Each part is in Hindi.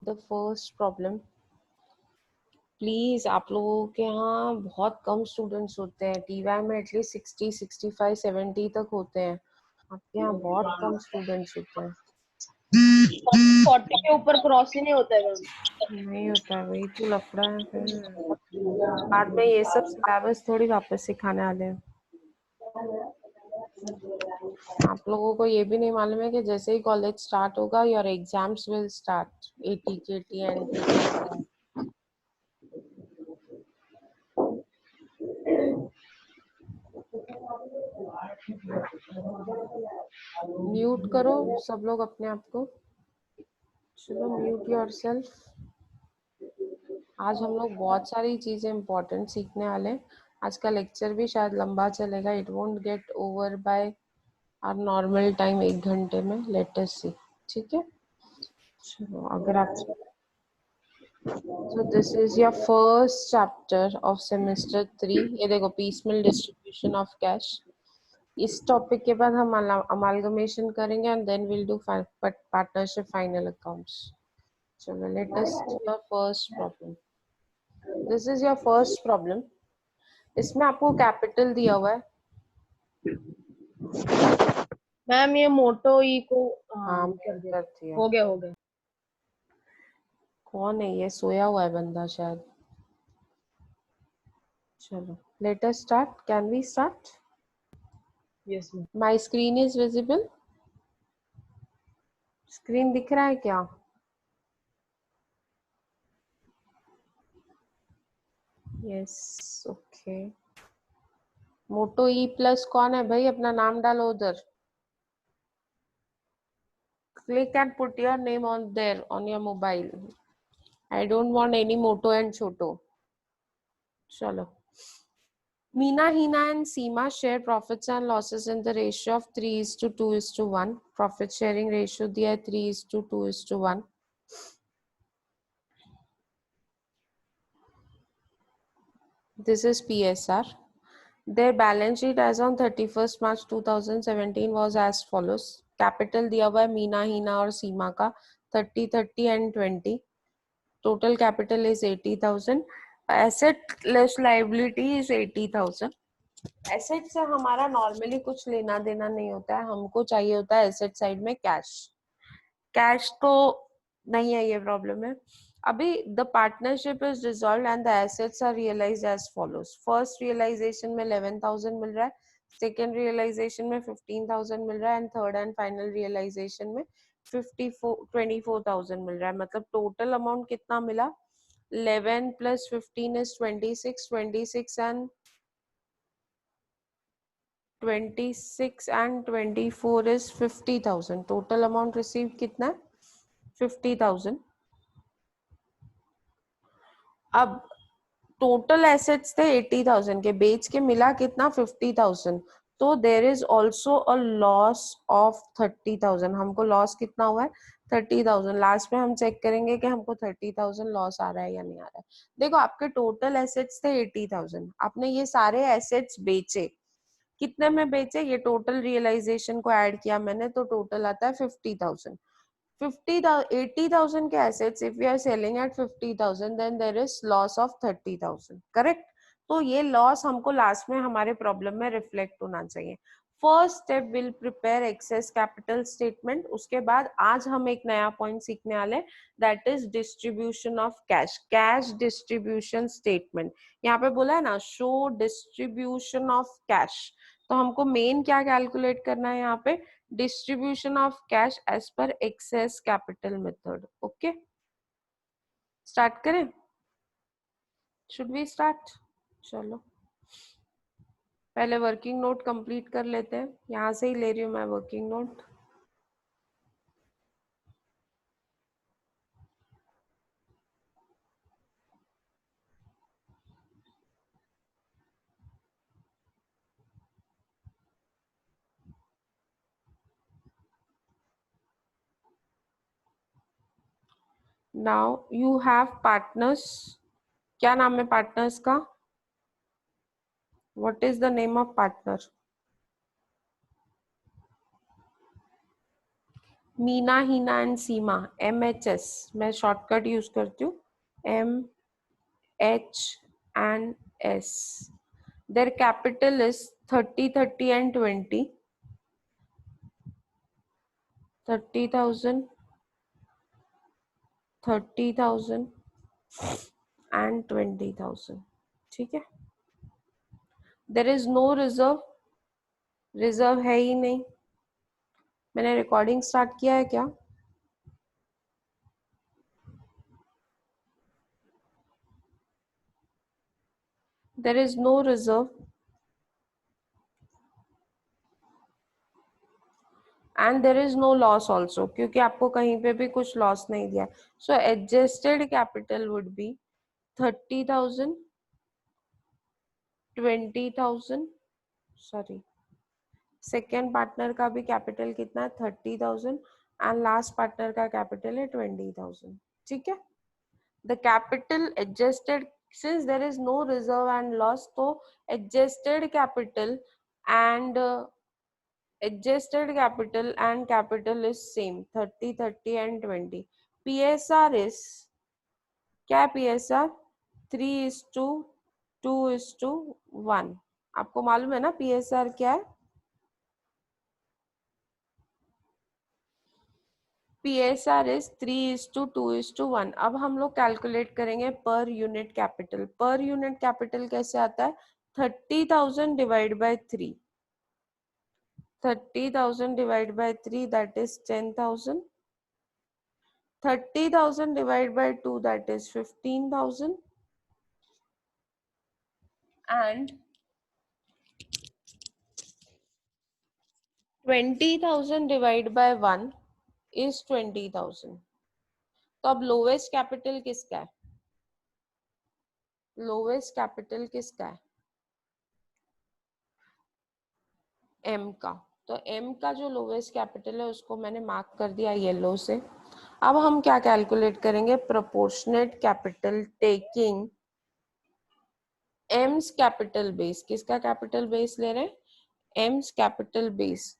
The first problem. प्लीज आप लोगों के यहाँ बहुत कम स्टूडेंट्स होते हैं, टीवाई में एटलीस्ट 60, 65, 70 तक होते हैं। आपके यहाँ बहुत कम स्टूडेंट्स होते हैं। 40 के ऊपर क्रॉस ही नहीं होता है मैम। नहीं होता है, वही तो लफड़ा है फिर। बाद में ये सब सिलेबस थोड़ी वापस सिखाने वाले हैं। आप लोगों को ये भी नहीं मालूम है कि जैसे ही कॉलेज स्टार्ट होगा your exams will start, ATKT entrance. Mute करो सब लोग अपने आप को। चलो म्यूट योरसेल्फ। आज हम लोग बहुत सारी चीजें इम्पोर्टेंट सीखने वाले हैं। आज का लेक्चर भी शायद लंबा चलेगा, it won't get over by our normal time, 1 घंटे में। लेट अस सी, ठीक है। चलो अगर आप So this is your first chapter of semester 3। ये देखो, piecemeal distribution of cash। इस टॉपिक के बाद हम amalgamation करेंगे and then we'll do partnership final accounts। चलो let us do your first problem। This is your first problem। इसमें आपको कैपिटल दिया हुआ है। मैम ये मोटो ई को हाँ कर दिया। कर दिया। हो गया। कौन है ये? सोया हुआ है बंदा शायद। चलो let us start। Can we start? Yes ma'am. My screen is visible। Screen दिख रहा है क्या? Yes, okay. Moto E plus कौन है भाई? अपना नाम डालो उधर। Click and put your name on there on your mobile। I don't want any Moto and Choto। चलो, Meena, Hina and Seema share profits and losses in the ratio of 3:2:1। Profit sharing ratio दिया है 3:2:1। This is PSR। Their balance sheet as on 31st March 2017 was as follows। Capital दिया हुआ है मीना, हीना और सीमा का 30, 30 and 20। Total capital is 80,000। Asset less liability is 80,000। Asset से हमारा नॉर्मली कुछ लेना देना नहीं होता है, हमको चाहिए होता है एसेट साइड में कैश। कैश तो नहीं है, ये प्रॉब्लम है। अभी the partnership is dissolved and the assets are realised as follows. First realisation में 11,000 मिल रहा है, सेकेंड रियलाइजेशन में 15,000 मिल रहा है and third and final realisation में 24,000 मिल रहा है। मतलब टोटल अमाउंट कितना मिला? 11 + 15 is 26, 26 and 24 is 50,000। Total amount receive कितना है? 50,000। अब टोटल एसेट्स थे 80,000 के, बेच के मिला कितना? 50,000। तो there is also a loss of 30,000। हमको लॉस कितना हुआ है? 30,000। लास्ट में हम चेक करेंगे कि हमको 30,000 लॉस आ रहा है या नहीं आ रहा है। देखो, आपके टोटल एसेट्स थे 80,000, आपने ये सारे एसेट्स बेचे। कितने में बेचे? ये टोटल रियलाइजेशन को ऐड किया मैंने, तो टोटल आता है 50,000। 80,000 के assets if we are selling at 50,000 then there is loss of 30,000। Correct? तो ये लॉस हमको लास्ट में हमारे प्रॉब्लम में रिफ्लेक्ट होना चाहिए। First step will prepare excess capital statement. उसके बाद आज हम एक नया पॉइंट सीखने वाले, that is distribution of cash. Cash distribution statement. यहाँ पे बोला है ना, शो डिस्ट्रीब्यूशन ऑफ कैश। तो हमको मेन क्या कैलकुलेट करना है यहाँ पे? distribution of cash as per excess capital method। Okay, start करें? Should we start? चलो पहले वर्किंग नोट कंप्लीट कर लेते हैं। यहाँ से ही ले रही हूँ मैं working note. Now you have partners. क्या नाम है पार्टनर्स का? What is the name of partner? Meena, Heena and Seema, MHS, मैं शॉर्टकट यूज करती हूँ, MHS. Their capital is 30, 30 and 20. 30,000, 30,000 and 20,000. ठीक है. There is no reserve. Reserve है ही नहीं. मैंने रिकॉर्डिंग स्टार्ट किया है क्या? There is no reserve and there is no loss also, क्योंकि आपको कहीं पे भी कुछ लॉस नहीं दिया. So adjusted capital would be 30,000, 20,000. Sorry, second partner का भी कैपिटल कितना है? 30,000 एंड लास्ट पार्टनर का कैपिटल है 20,000. ठीक है. The capital adjusted, since there is no reserve and loss, तो adjusted capital and adjusted capital is same, 30, 30 and 20. PSR is क्या? PSR 3:2:1. आपको मालूम है ना PSR क्या है? PSR is 3:2:1. अब हम लोग कैलकुलेट करेंगे per unit capital. Per unit capital कैसे आता है? 30,000 divide by 3. 30,000 divided by 3, that is 10,000. 30,000 divided by 2, that is 15,000. And 20,000 divided by 1 is 20,000. तो अब लोवेस्ट कैपिटल किसका है? लोवेस्ट कैपिटल किसका है? M का. तो M का जो लोवेस्ट कैपिटल है उसको मैंने मार्क कर दिया येलो से. अब हम क्या कैलकुलेट करेंगे? Proportionate capital taking M's capital base. किसका कैपिटल बेस ले रहे हैं? M's capital base.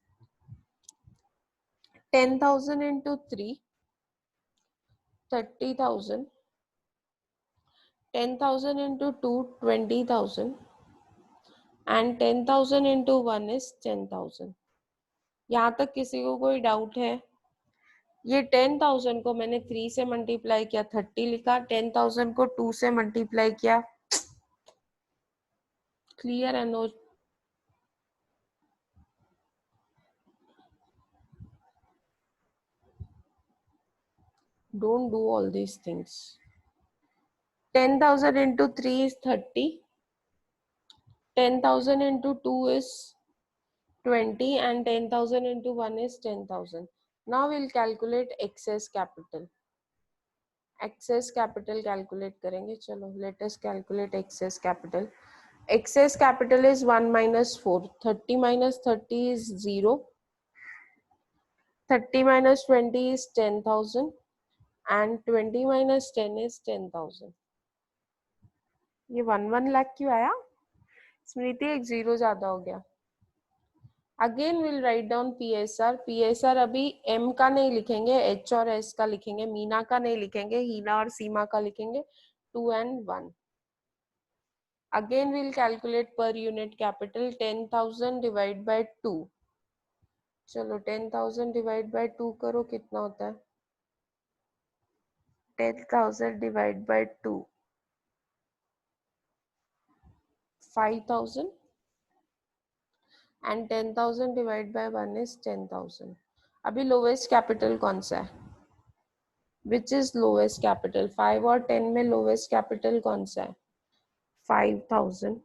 10,000 into 3, 30,000. 10,000 into 2, 20,000. And 10,000 into 1 is 10,000. यहाँ तक किसी को कोई डाउट है? ये 10,000 को मैंने 3 से मल्टीप्लाई किया, 30 लिखा. 10,000 को 2 से मल्टीप्लाई किया. क्लियर है? No? Don't do all these things. 10,000 into 3 is 30. 10,000 into 2 is 20 and 10,000 into 1 is 10,000. Now we'll calculate excess capital. Excess capital calculate करेंगे. चलो, let us calculate excess capital. Excess capital is 1 minus 4. 30 minus 30 is 0. 30 minus 20 is 10,000 and 20 minus 10 is 10,000. ये 1 लाख क्यों आया? स्मृति, एक जीरो ज्यादा हो गया. Again will write down PSR. PSR अभी M का नहीं लिखेंगे, H और S का लिखेंगे. मीना का नहीं लिखेंगे, हीना और सीमा का लिखेंगे. 2 and 1. Again we'll calculate per unit capital. 10,000 divide by 2. चलो 10,000 divide by 2 करो, कितना होता है? 10,000 divide by 2, 5,000. And 10,000 divide by 1 is 10,000. अभी लोवेस्ट कैपिटल कौन सा है? Which is lowest capital? 5 और 10 में लोवेस्ट कैपिटल कौन सा है? 5,000.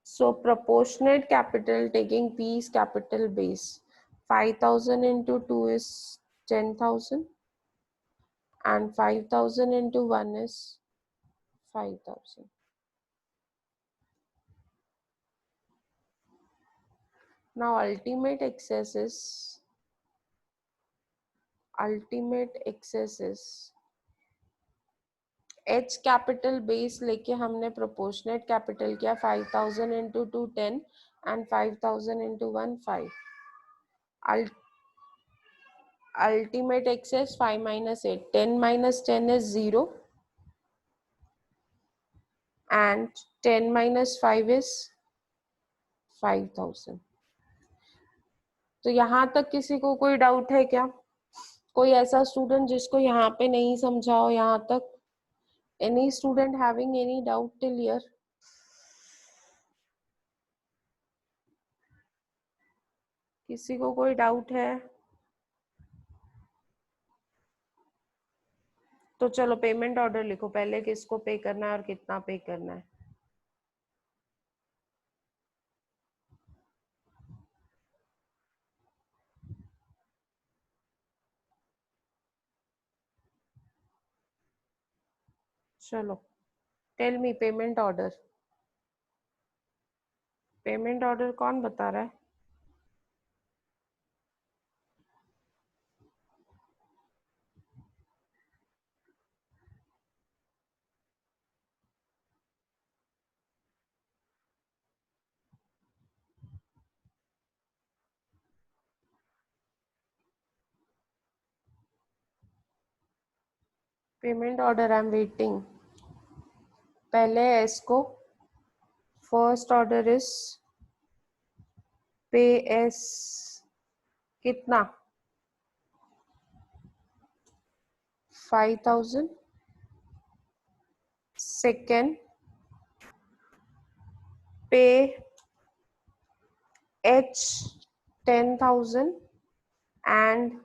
So proportionate capital taking P's capital base. 5,000 into 2 is 10,000 and 5,000 into 1 is 5,000. Now ultimate excess is H capital base लेके हमने प्रोपोर्शनेट कैपिटल किया. 5,000 into 2 10 and 5,000 into 1 5. ultimate excess 5 minus 8, 10 minus 10 is 0 and 10 minus 5 is 5000. तो यहाँ तक किसी को कोई डाउट है क्या? कोई ऐसा स्टूडेंट जिसको यहाँ पे नहीं समझा हो यहाँ तक? Any student having any doubt till here? किसी को कोई डाउट है? तो चलो पेमेंट ऑर्डर लिखो, पहले किसको पे करना है और कितना पे करना है. चलो tell me payment order. Payment order कौन बता रहा है? Payment order I am waiting. पहले इसको first order is pay S कितना 5000. सेकेंड पे एच 10,000 एंड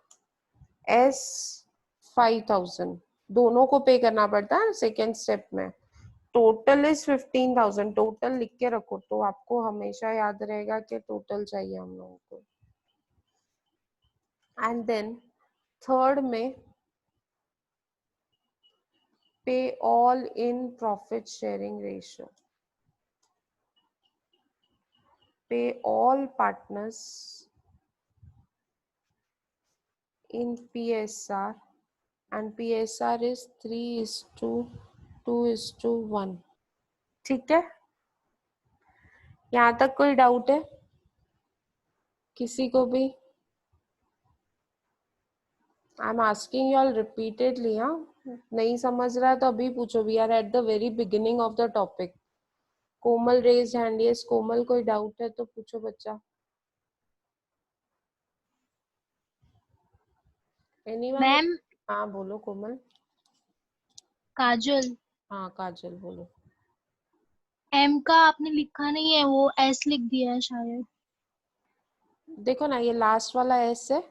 एस 5,000. दोनों को पे करना पड़ता है सेकेंड स्टेप में. Total is 15,000. टोटल लिख के रखो तो आपको हमेशा याद रहेगा कि टोटल चाहिए हम लोगों को. एंड देन थर्ड में pay all in profit sharing ratio. Pay all partners in PSR and PSR is 3:2:1. ठीक है, यहाँ तक कोई डाउट है किसी को भी? I am asking you all repeatedly. हाँ, नहीं समझ रहा है तो अभी पूछो. We are at the very beginning of the topic. Komal raise hand. Yes Komal, कोई डाउट है तो पूछो बच्चा. एनीवन? मैम हाँ बोलो कोमल. काजल, हाँ काजल बोलो. एम का आपने लिखा नहीं है, वो एस लिख दिया है शायद. देखो ना, ये लास्ट वाला एस है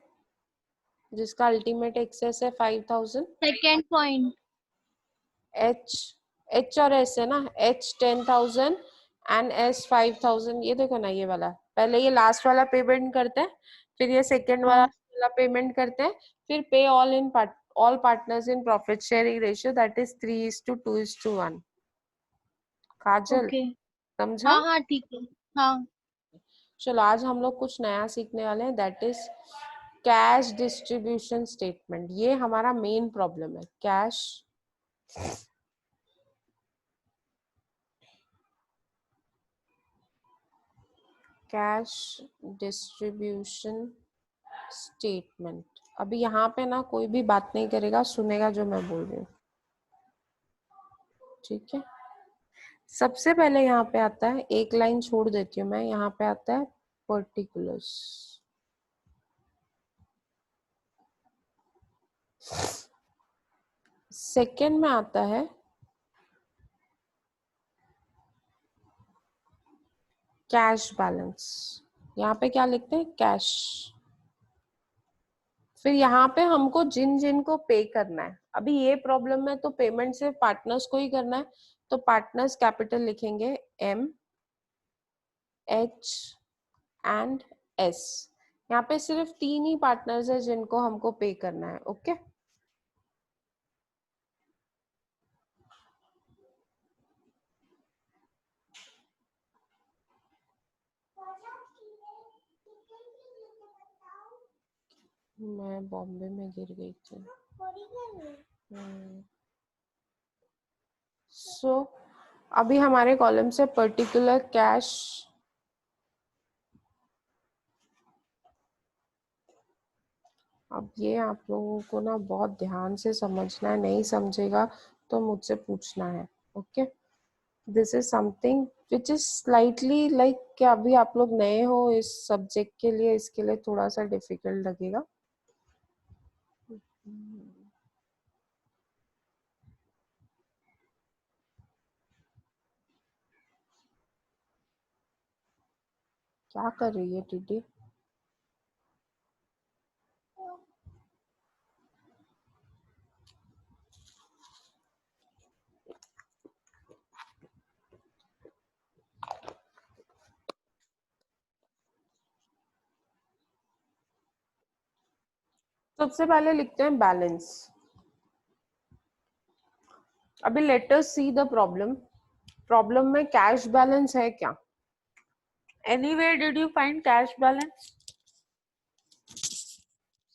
जिसका अल्टीमेट एक्सेस है 5000. Second point. एच और एस है ना. H 10,000 and S 5,000. ये देखो ना, ये वाला पहले ये लास्ट वाला पेमेंट करते हैं, फिर ये सेकेंड वाला पेमेंट करते हैं, फिर पे all in all partners in profit sharing ratio that is 3:2:1. Kajal okay. समझा? हाँ हाँ ठीक है. हाँ. चलो आज हम लोग कुछ नया सीखने वाले हैं, that is cash distribution statement. ये हमारा मेन प्रॉब्लम है, कैश डिस्ट्रीब्यूशन स्टेटमेंट. अभी यहाँ पे ना कोई भी बात नहीं करेगा, सुनेगा जो मैं बोल रही हूँ. ठीक है, सबसे पहले यहाँ पे आता है, एक लाइन छोड़ देती हूँ मैं, यहाँ पे आता है पर्टिकुलर्स. सेकेंड में आता है कैश बैलेंस. यहाँ पे क्या लिखते हैं? कैश. फिर यहाँ पे हमको जिन जिन को पे करना है, अभी ये प्रॉब्लम है तो पेमेंट सिर्फ पार्टनर्स को ही करना है, तो पार्टनर्स कैपिटल लिखेंगे एम एच एंड एस. यहाँ पे सिर्फ 3 ही पार्टनर्स है जिनको हमको पे करना है. ओके मैं बॉम्बे में गिर गई थी. सो अभी हमारे कॉलम से पर्टिकुलर कैश अब ये आप लोगों को ना बहुत ध्यान से समझना है, नहीं समझेगा तो मुझसे पूछना है, okay. This is something which is slightly like कि अभी आप लोग नए हो इस सब्जेक्ट के लिए, इसके लिए थोड़ा सा डिफिकल्ट लगेगा। क्या कर रही है टीडी? सबसे पहले लिखते हैं बैलेंस। अभी let us see the problem. Problem में कैश बैलेंस है क्या? Anywhere did you find cash balance?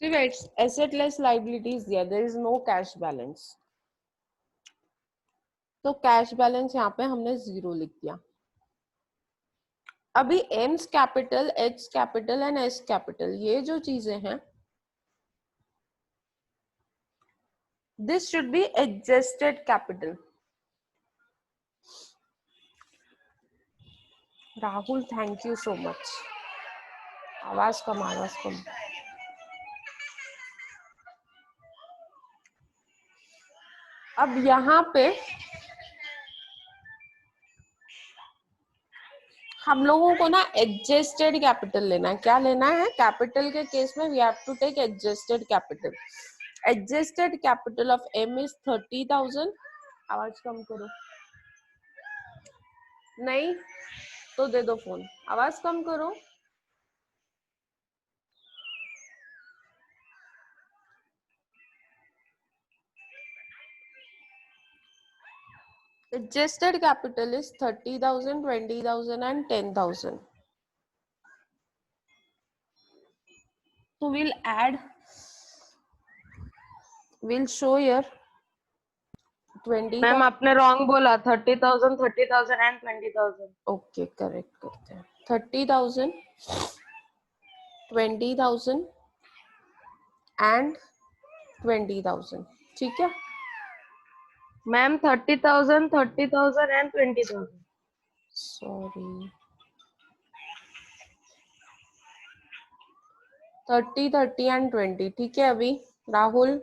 सिर्फ एसेट लेस लायबिलिटीज दिया, there is no cash balance. तो कैश बैलेंस यहाँ पे हमने 0 लिख दिया। अभी M's capital, H capital and S capital, ये जो चीजें हैं, this should be adjusted capital. Rahul thank you so much. आवाज कम, आवाज कम। अब यहाँ पे हम लोगों को ना एडजस्टेड कैपिटल लेना है। क्या लेना है? कैपिटल के केस में we have to take adjusted capital. Adjusted capital of M is 30,000। आवाज कम करो। नहीं तो दे दो फोन। आवाज कम करो। Adjusted capital is 30,000, 20,000 and 10,000. So we'll add, we'll show here 20,000. Ma'am आपने रॉन्ग बोला, 30,000, 30,000 एंड 20,000। ओके करेक्ट करते हैं। 30,000, 20,000 and 20,000, ठीक है मैम 30,000, 30,000 एंड 20,000। सॉरी 30, 30 and 20, ठीक है। अभी राहुल,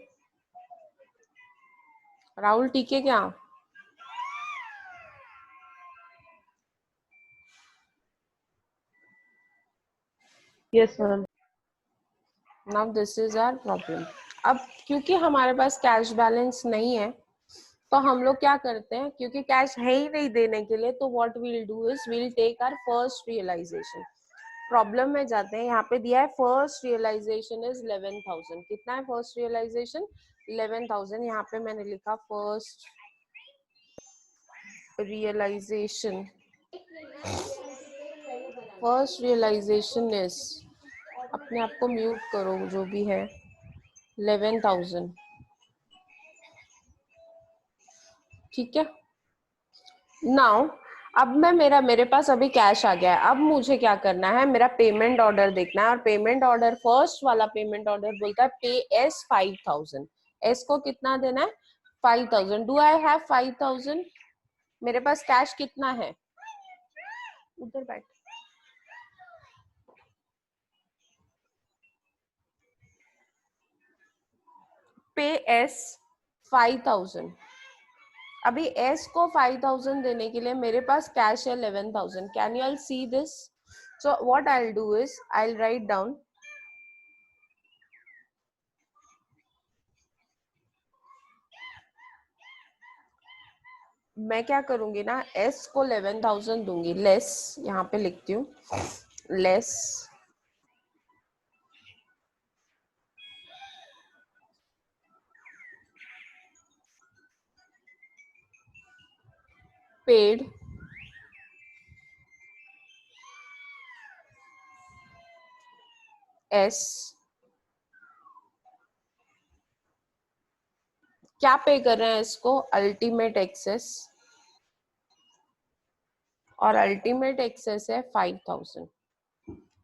राहुल ठीक है क्या? Yes ma'am. Now this is our problem. अब क्योंकि हमारे पास कैश बैलेंस नहीं है तो हम लोग क्या करते हैं, क्योंकि कैश है ही नहीं देने के लिए, तो what will do is will take our first realisation. Problem में जाते हैं, यहाँ पे दिया है फर्स्ट रियलाइजेशन इज 11,000। कितना है फर्स्ट रियलाइजेशन? 11,000। यहाँ पे मैंने लिखा first realisation, first realisation is, अपने आप को म्यूट करो जो भी है, 11,000, ठीक है। नाउ अब मैं मेरे पास अभी कैश आ गया है। अब मुझे क्या करना है, मेरा पेमेंट ऑर्डर देखना है, और पेमेंट ऑर्डर फर्स्ट वाला पेमेंट ऑर्डर बोलता है पे एस 5,000। एस को कितना देना है? 5,000। Do I have 5,000? मेरे पास कैश कितना है? उधर बैठ। पे एस 5,000। अभी एस को 5,000 देने के लिए मेरे पास कैश है 11,000। Can you all see this? So what I will do is I will write down, मैं क्या करूंगी ना, एस को 11,000 दूंगी, लेस, यहाँ पे लिखती हूँ लेस पेड एस। क्या पे कर रहे हैं इसको? अल्टीमेट एक्सेस, और अल्टीमेट एक्सेस है 5,000।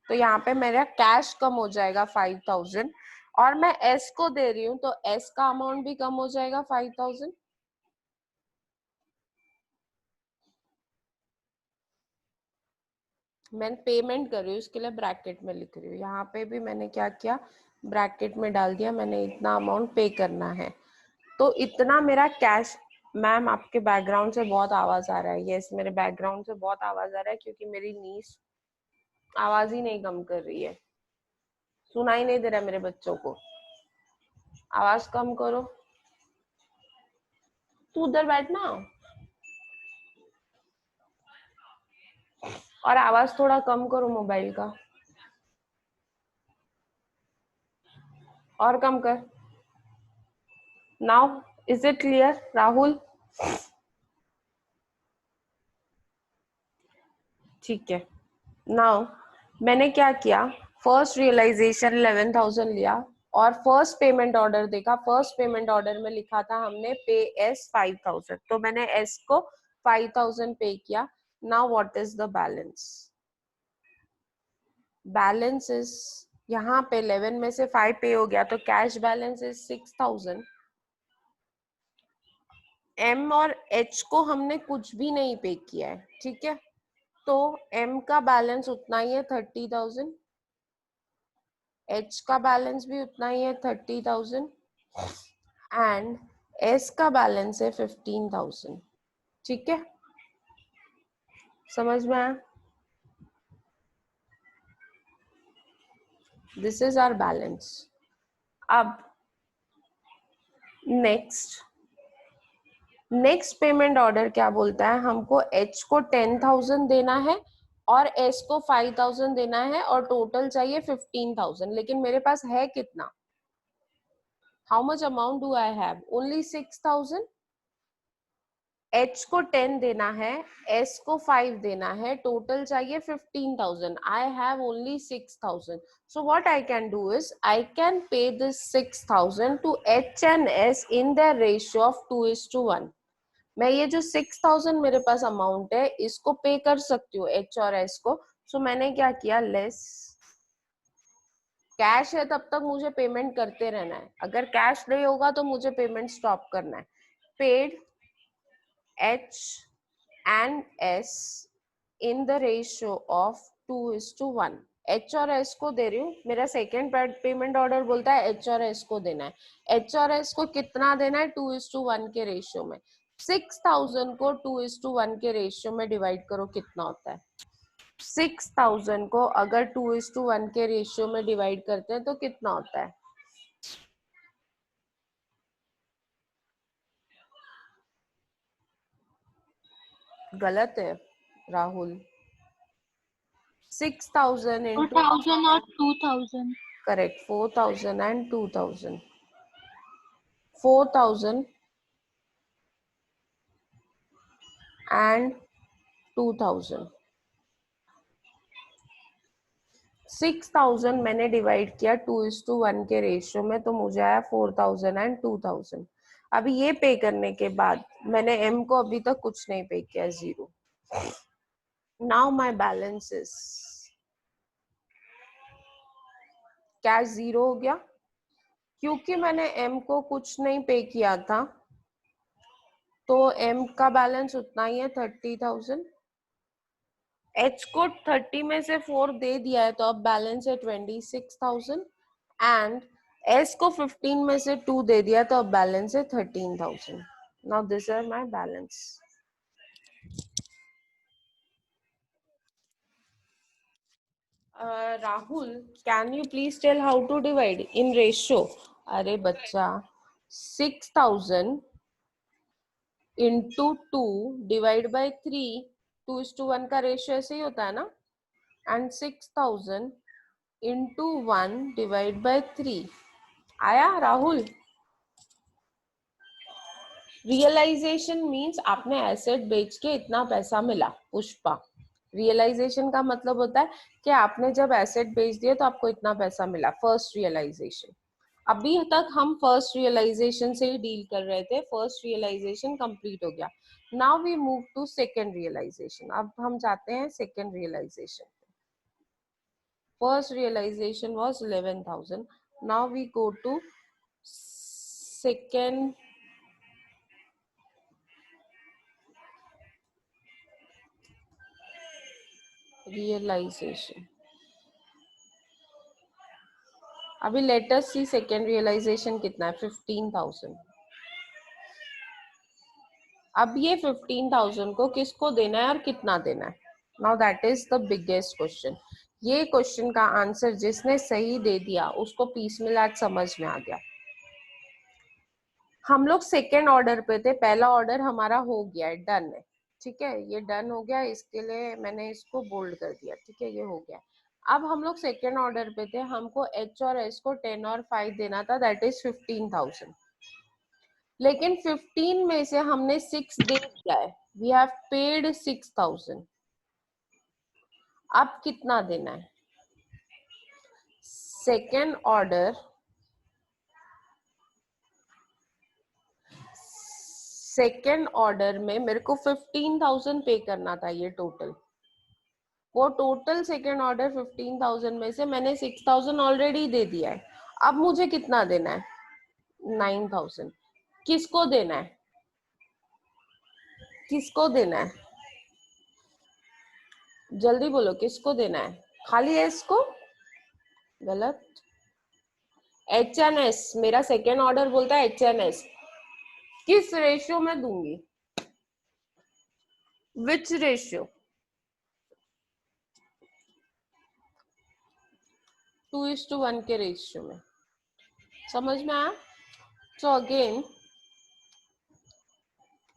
तो यहाँ पे मेरा कैश कम हो जाएगा 5,000, और मैं S को दे रही हूँ तो S का अमाउंट भी कम हो जाएगा 5000। मैं पेमेंट कर रही हूँ इसके लिए ब्रैकेट में लिख रही हूँ, यहाँ पे भी मैंने क्या किया, ब्रैकेट में डाल दिया, मैंने इतना अमाउंट पे करना है। तो इतना मेरा कैश। मैम आपके बैकग्राउंड से बहुत आवाज आ रहा है। यस, मेरे बैकग्राउंड से बहुत आवाज आ रहा है क्योंकि मेरी नीस आवाज ही नहीं कम कर रही है, सुनाई नहीं दे रहा है मेरे बच्चों को। आवाज कम करो। तू उधर बैठना, और आवाज थोड़ा कम करो मोबाइल का, और कम कर। Now is it clear Rahul? ठीक है। नाउ मैंने क्या किया, फर्स्ट रियलाइजेशन 11,000 लिया और फर्स्ट पेमेंट ऑर्डर देखा। फर्स्ट पेमेंट ऑर्डर में लिखा था हमने पे एस 5,000, तो मैंने एस को 5,000 पे किया। Now what is the balance? Balance is, यहाँ पे 11 में से 5 पे हो गया तो कैश बैलेंस इज 6,000। एम और एच को हमने कुछ भी नहीं पे किया है, ठीक है, तो एम का बैलेंस उतना ही है 30,000, एच का बैलेंस भी उतना ही है 30,000 एंड एस का बैलेंस है 15,000। ठीक है, समझ में आया? This is our balance. अब नेक्स्ट पेमेंट ऑर्डर क्या बोलता है, हमको एच को 10,000 देना है और एस को 5,000 देना है और टोटल चाहिए 15,000। लेकिन मेरे पास है कितना? How much amount do I have? Only 6,000। H को 10 देना है, एस को 5 देना है, टोटल चाहिए 15,000। I have only 6,000। So what I can do is I can pay this 6,000 to H and S in the ratio of 2:1। मैं ये जो 6,000 मेरे पास अमाउंट है इसको पे कर सकती हूँ एच और एस को। सो मैंने क्या किया, लेस कैश है तब तक मुझे पेमेंट करते रहना है, अगर कैश नहीं होगा तो मुझे पेमेंट स्टॉप करना है। Paid H and S in the ratio of 2:1। H और एस को दे रही हूँ, मेरा सेकेंड पेमेंट ऑर्डर बोलता है एच और एस को देना है। एच और एस को कितना देना है? 2:1 के रेशियो में। 6,000 को 2:1 के रेशियो में डिवाइड करो, कितना होता है? 6,000 को अगर 2:1 के रेशियो में डिवाइड करते हैं तो कितना होता है? गलत है राहुल। 6,000 into 2,000 और 2,000। correct, 4,000 and 2,000, 4,000 and 2,000। 6,000 मैंने डिवाइड किया 2:1 के रेशियो में तो मुझे आया 4,000 and 2,000। अभी ये पे करने के बाद मैंने एम को अभी तक कुछ नहीं पे किया, 0। Now my balance is, cash 0 हो गया क्योंकि मैंने एम को कुछ नहीं पे किया था, तो एम का बैलेंस उतना ही है 30,000। एच को 30 में से 4 दे दिया है तो अब बैलेंस है 26,000 एंड एस को 15 में से 2 दे दिया तो अब बैलेंस है 13,000। Now this are my balance. Rahul, can you please tell how to divide in ratio? अरे बच्चा, 6,000 इंटू 2 डिवाइड बाई 3, 2:1 का रेशियो ऐसे ही होता है ना, एंड 6,000 इंटू 1 डिवाइड बाई 3। आया राहुल? रियलाइजेशन मीन्स आपने एसेट बेच के इतना पैसा मिला। पुष्पा, रियलाइजेशन का मतलब होता है कि आपने जब एसेट बेच दिया तो आपको इतना पैसा मिला, फर्स्ट रियलाइजेशन। अभी तक हम फर्स्ट रियलाइजेशन से ही डील कर रहे थे, फर्स्ट रियलाइजेशन कंप्लीट हो गया। Now we move to second realisation. अब हम जाते हैं second realisation. First realisation was 11,000। Now we go to second realization. अभी let us see second realization कितना है, 15,000. अब ये 15,000 को किसको देना है और कितना देना है? Now that is the biggest question. ये क्वेश्चन का आंसर जिसने सही दे दिया उसको पीस मिल आज समझ में आ गया. हम लोग सेकेंड ऑर्डर पे थे, पहला ऑर्डर हमारा हो गया है, डन है. ठीक है, ये डन हो गया, इसके लिए मैंने इसको बोल्ड कर दिया. ठीक है, ये हो गया. अब हम लोग सेकेंड ऑर्डर पे थे, हमको एच और एस को 10 और 5 देना था, दैट इज 15,000. लेकिन 15 में से हमने 6 दे दिया है, वी हैव पेड 6,000. अब कितना देना है? सेकेंड ऑर्डर में मेरे को 15,000 पे करना था. ये टोटल, वो टोटल सेकेंड ऑर्डर 15,000 में से मैंने 6,000 ऑलरेडी दे दिया है. अब मुझे कितना देना है? 9,000. किसको देना है? किसको देना है? जल्दी बोलो, किसको देना है? खाली एस को? गलत. एच एन एस, मेरा सेकेंड ऑर्डर बोलता है एच एन एस. किस रेशियो में दूंगी? विच रेशियो? 2:1 के रेशियो में. समझ में आया? So again,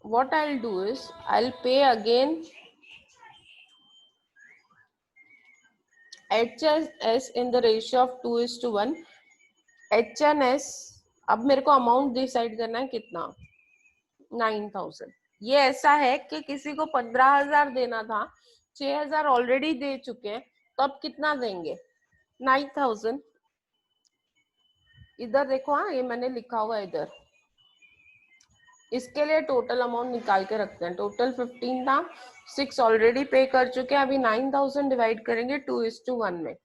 what I'll do is I'll pay again HNS in the ratio of 2:1. HNS, अब मेरे को अमाउंट डिसाइड करना है कितना? 9,000. ये ऐसा है कि किसी को 15,000 देना था, 6,000 ऑलरेडी दे चुके हैं, तो अब कितना देंगे? 9,000. इधर देखो, हाँ ये मैंने लिखा हुआ है इधर. इसके लिए टोटल अमाउंट निकाल के रखते हैं. टोटल 15 था, 6 ऑलरेडी पे कर चुके हैं, अभी 9,000 डिवाइड करेंगे 2:1 में.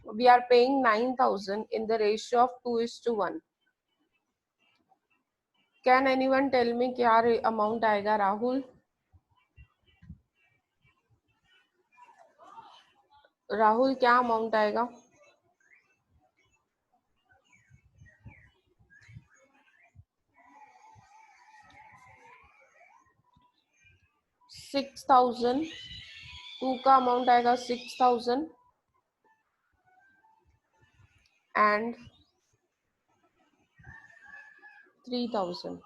We are paying 9,000 in the ratio of 2:1. Can anyone tell me क्या अमाउंट आएगा? राहुल, राहुल क्या अमाउंट आएगा? 6,000. 2 का अमाउंट आएगा 6,000 एंड 3,000.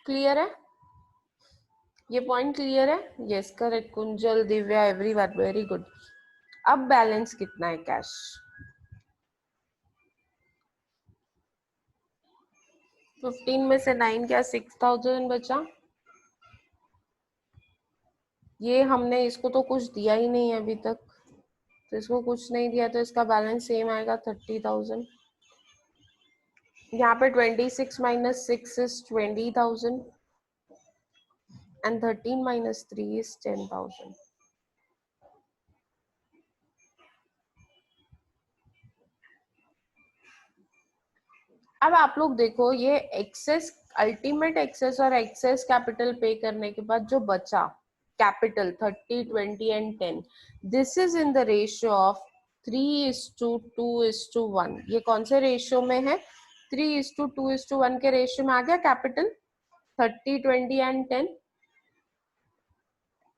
क्लियर है? ये पॉइंट क्लियर है? Yes correct. Kunjal, Divya, everyone, very good. अब बैलेंस कितना है कैश? 15 में से 9 क्या 6,000 बचा. ये हमने इसको तो कुछ दिया ही नहीं है अभी तक, तो इसको कुछ नहीं दिया, तो इसका बैलेंस सेम आएगा 30,000. यहाँ पे 26 minus 6 is 20,000 and 13 minus 3 is 10,000. अब आप लोग देखो, ये एक्सेस, अल्टीमेट एक्सेस और एक्सेस कैपिटल पे करने के बाद जो बचा capital 30, 20 and 10, this is in the ratio of 3:2:1. ये कौन से रेशियो में है? 3:2:1 के रेशियो में आ गया कैपिटल 30, 20 एंड 10.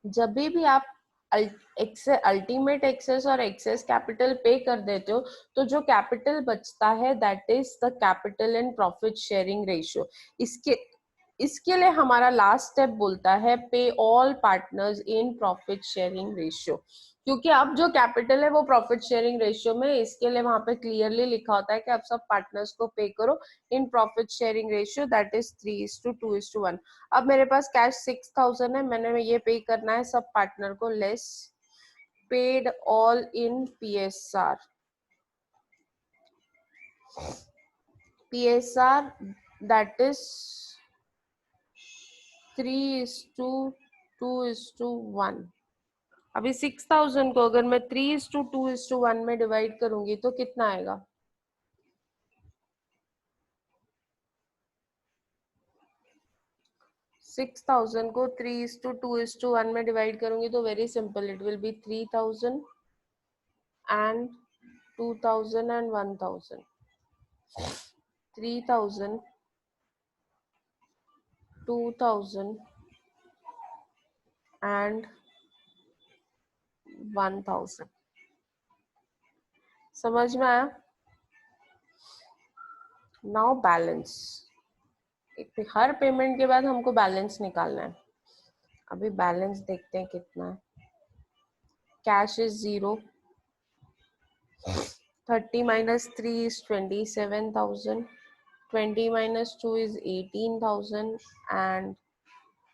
जब भी आप अल्टीमेट एक्सेस और एक्सेस कैपिटल पे कर देते हो, तो जो कैपिटल बचता है that is the capital and profit sharing ratio. इसके लिए हमारा लास्ट स्टेप बोलता है पे all partners in profit sharing ratio. क्योंकि अब जो कैपिटल है वो प्रॉफिट शेयरिंग रेशियो में, इसके लिए वहां पे क्लियरली लिखा होता है कि आप सब पार्टनर्स को पे करो इन profit sharing ratio, that is 3:2:1. अब मेरे पास कैश 6,000 है, मैंने ये पे करना है सब पार्टनर को, less paid all in PSR. PSR that is 3:2:1. अभी 6000 को अगर मैं 3:2:1 में डिवाइड करूंगी तो कितना आएगा? 6000 को 3:2:1 में डिवाइड करूंगी तो very simple, it will be 3000 and 2000 and 1000. 3000, 2000 and 1000. समझ में आया? नाउ बैलेंस, हर पेमेंट के बाद हमको बैलेंस निकालना है। अभी बैलेंस देखते हैं कितना है। Cash is 0, 30 minus 3 is 27,000, 20 minus 2 is 18,000 and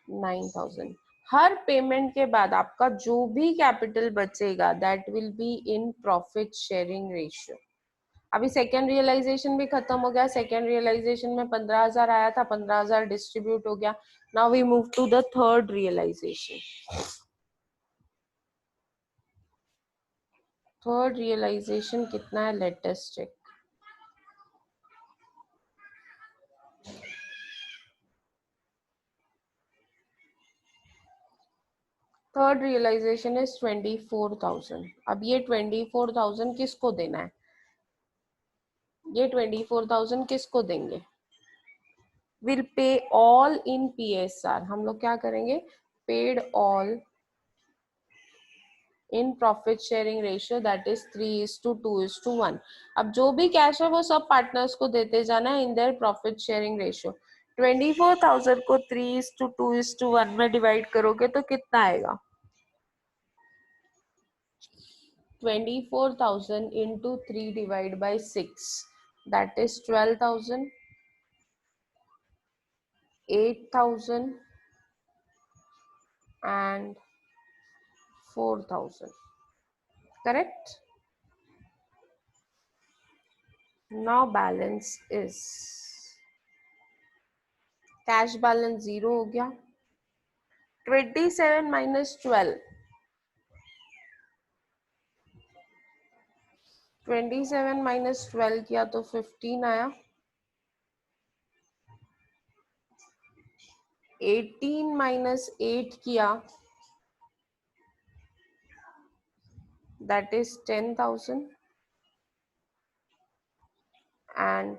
9,000. Her payment के बाद आपका जो भी कैपिटल बचेगा that will be in profit sharing ratio. अभी सेकेंड रियलाइजेशन भी खत्म हो गया। सेकेंड रियलाइजेशन में 15,000 आया था, 15,000 डिस्ट्रीब्यूट हो गया। Now we move to the third realisation. Third realisation कितना है, let us check. Third realisation is 24,000। अब ये 24,000 किसको देना है? ये 24,000 किसको देंगे? Will pay all in PSR। हम लोग क्या करेंगे? Paid all in profit sharing ratio, that is 3:2:1। अब जो भी कैश है वो सब पार्टनर्स को देते जाना है in their profit sharing ratio. 24,000 को 3:2:1 में डिवाइड करोगे तो कितना आएगा? 24,000 into 3 divided by 6, that is 12,000, 8,000 and 4,000. Correct? Now balance is, cash balance 0 हो गया। 27 minus 12, 27 minus 12 किया तो 15 आया। 18 minus 8 किया, that is 10,000 and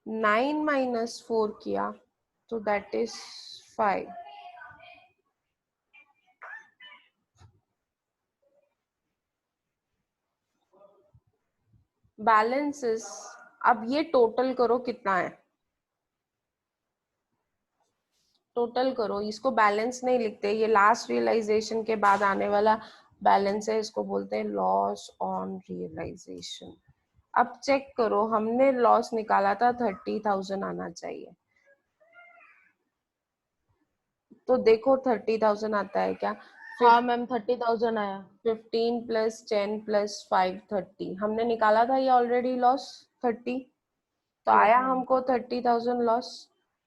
9 minus 4 किया तो that is 5। बैलेंसेस, अब ये टोटल करो कितना है, टोटल करो। इसको बैलेंस नहीं लिखते, ये लास्ट रियलाइजेशन के बाद आने वाला बैलेंस है, इसको बोलते हैं लॉस ऑन रियलाइजेशन। अब चेक करो, हमने लॉस निकाला था 30,000 आना चाहिए, तो देखो 30,000 आता है क्या? हाँ मैम 30,000 आया। 15 + 10 + 5 30, हमने निकाला था ये ऑलरेडी लॉस 30, तो Yes, आया ma'am. हमको 30,000 लॉस।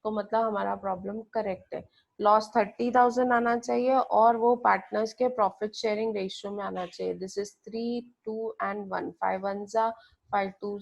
तो मतलब हमारा प्रॉब्लम करेक्ट है। लॉस 30,000 आना चाहिए और वो पार्टनर्स के प्रॉफिट शेयरिंग रेशियो में आना चाहिए। This is 3, 2 and 1, 5 1 5 2